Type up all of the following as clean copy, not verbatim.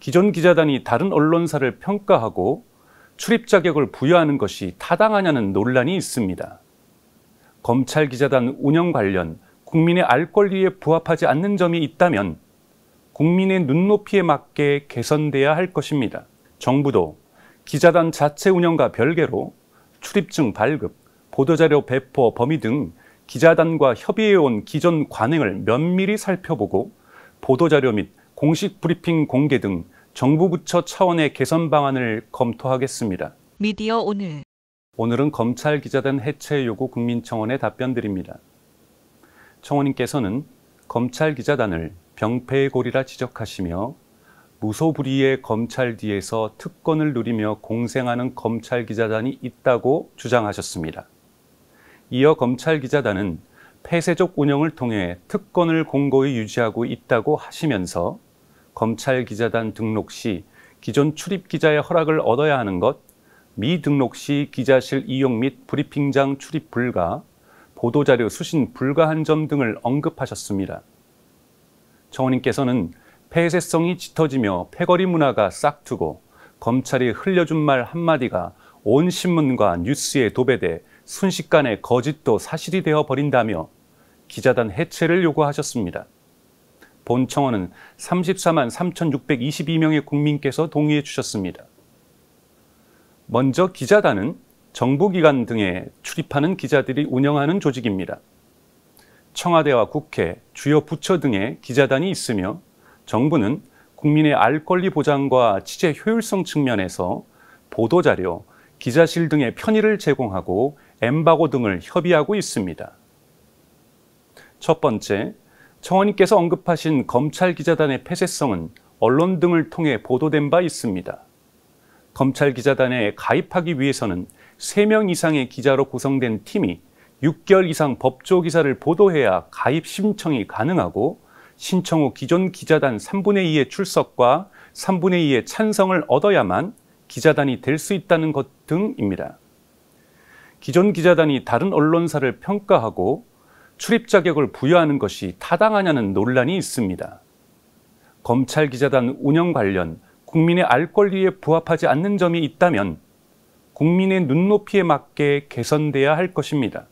기존 기자단이 다른 언론사를 평가하고 출입 자격을 부여하는 것이 타당하냐는 논란이 있습니다. 검찰 기자단 운영 관련 국민의 알 권리에 부합하지 않는 점이 있다면 국민의 눈높이에 맞게 개선돼야 할 것입니다. 정부도 기자단 자체 운영과 별개로 출입증 발급, 보도자료 배포 범위 등 기자단과 협의해온 기존 관행을 면밀히 살펴보고 보도자료 및 공식 브리핑 공개 등 정부 부처 차원의 개선 방안을 검토하겠습니다. 미디어 오늘. 오늘은 검찰 기자단 해체 요구 국민청원에 답변드립니다. 청원인께서는 검찰 기자단을 병폐의 고리라 지적하시며 무소불위의 검찰 뒤에서 특권을 누리며 공생하는 검찰 기자단이 있다고 주장하셨습니다. 이어 검찰 기자단은 폐쇄적 운영을 통해 특권을 공고히 유지하고 있다고 하시면서 검찰 기자단 등록 시 기존 출입 기자의 허락을 얻어야 하는 것, 미등록 시 기자실 이용 및 브리핑장 출입 불가, 보도자료 수신 불가한 점 등을 언급하셨습니다. 청원인께서는 폐쇄성이 짙어지며 패거리 문화가 싹트고 검찰이 흘려준 말 한마디가 온 신문과 뉴스에 도배돼 순식간에 거짓도 사실이 되어 버린다며 기자단 해체를 요구하셨습니다. 본 청원은 34만 3,622명의 국민께서 동의해 주셨습니다. 먼저 기자단은 정부기관 등에 출입하는 기자들이 운영하는 조직입니다. 청와대와 국회, 주요 부처 등의 기자단이 있으며 정부는 국민의 알 권리 보장과 취재 효율성 측면에서 보도자료, 기자실 등의 편의를 제공하고 엠바고 등을 협의하고 있습니다. 첫 번째, 청원인께서 언급하신 검찰 기자단의 폐쇄성은 언론 등을 통해 보도된 바 있습니다. 검찰 기자단에 가입하기 위해서는 3명 이상의 기자로 구성된 팀이 6개월 이상 법조 기사를 보도해야 가입 신청이 가능하고 신청 후 기존 기자단 3분의 2의 출석과 3분의 2의 찬성을 얻어야만 기자단이 될 수 있다는 것 등입니다. 기존 기자단이 다른 언론사를 평가하고 출입 자격을 부여하는 것이 타당하냐는 논란이 있습니다. 검찰 기자단 운영 관련 국민의 알 권리에 부합하지 않는 점이 있다면 국민의 눈높이에 맞게 개선돼야 할 것입니다.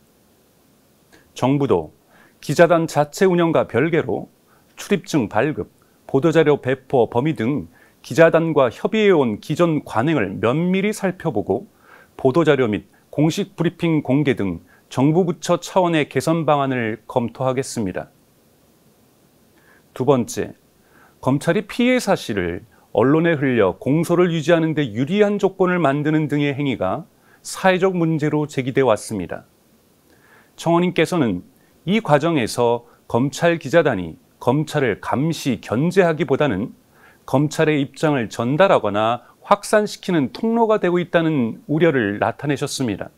정부도 기자단 자체 운영과 별개로 출입증 발급, 보도자료 배포 범위 등 기자단과 협의해온 기존 관행을 면밀히 살펴보고 보도자료 및 공식 브리핑 공개 등 정부 부처 차원의 개선 방안을 검토하겠습니다. 두 번째, 검찰이 피해 사실을 언론에 흘려 공소를 유지하는 데 유리한 조건을 만드는 등의 행위가 사회적 문제로 제기돼 왔습니다. 청원인께서는 이 과정에서 검찰 기자단이 검찰을 감시, 견제하기보다는 검찰의 입장을 전달하거나 확산시키는 통로가 되고 있다는 우려를 나타내셨습니다.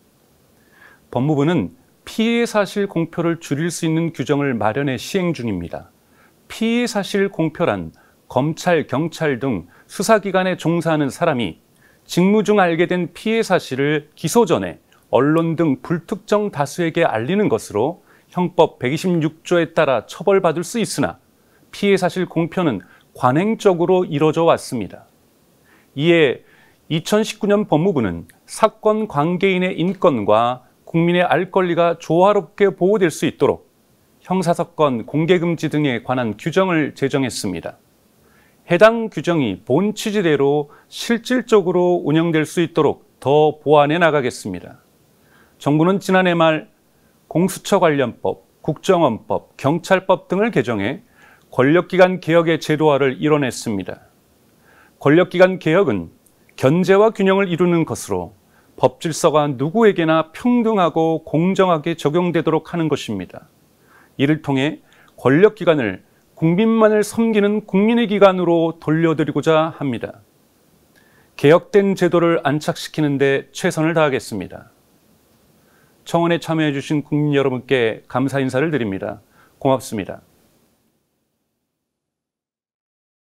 법무부는 피해 사실 공표를 줄일 수 있는 규정을 마련해 시행 중입니다. 피해 사실 공표란 검찰, 경찰 등 수사기관에 종사하는 사람이 직무 중 알게 된 피해 사실을 기소 전에 언론 등 불특정 다수에게 알리는 것으로 형법 126조에 따라 처벌받을 수 있으나 피해 사실 공표는 관행적으로 이뤄져 왔습니다. 이에 2019년 법무부는 사건 관계인의 인권과 국민의 알 권리가 조화롭게 보호될 수 있도록 형사사건 공개금지 등에 관한 규정을 제정했습니다. 해당 규정이 본 취지대로 실질적으로 운영될 수 있도록 더 보완해 나가겠습니다. 정부는 지난해 말 공수처 관련법, 국정원법, 경찰법 등을 개정해 권력기관 개혁의 제도화를 이뤄냈습니다. 권력기관 개혁은 견제와 균형을 이루는 것으로 법 질서가 누구에게나 평등하고 공정하게 적용되도록 하는 것입니다. 이를 통해 권력기관을 국민만을 섬기는 국민의 기관으로 돌려드리고자 합니다. 개혁된 제도를 안착시키는 데 최선을 다하겠습니다. 청원에 참여해 주신 국민 여러분께 감사 인사를 드립니다. 고맙습니다.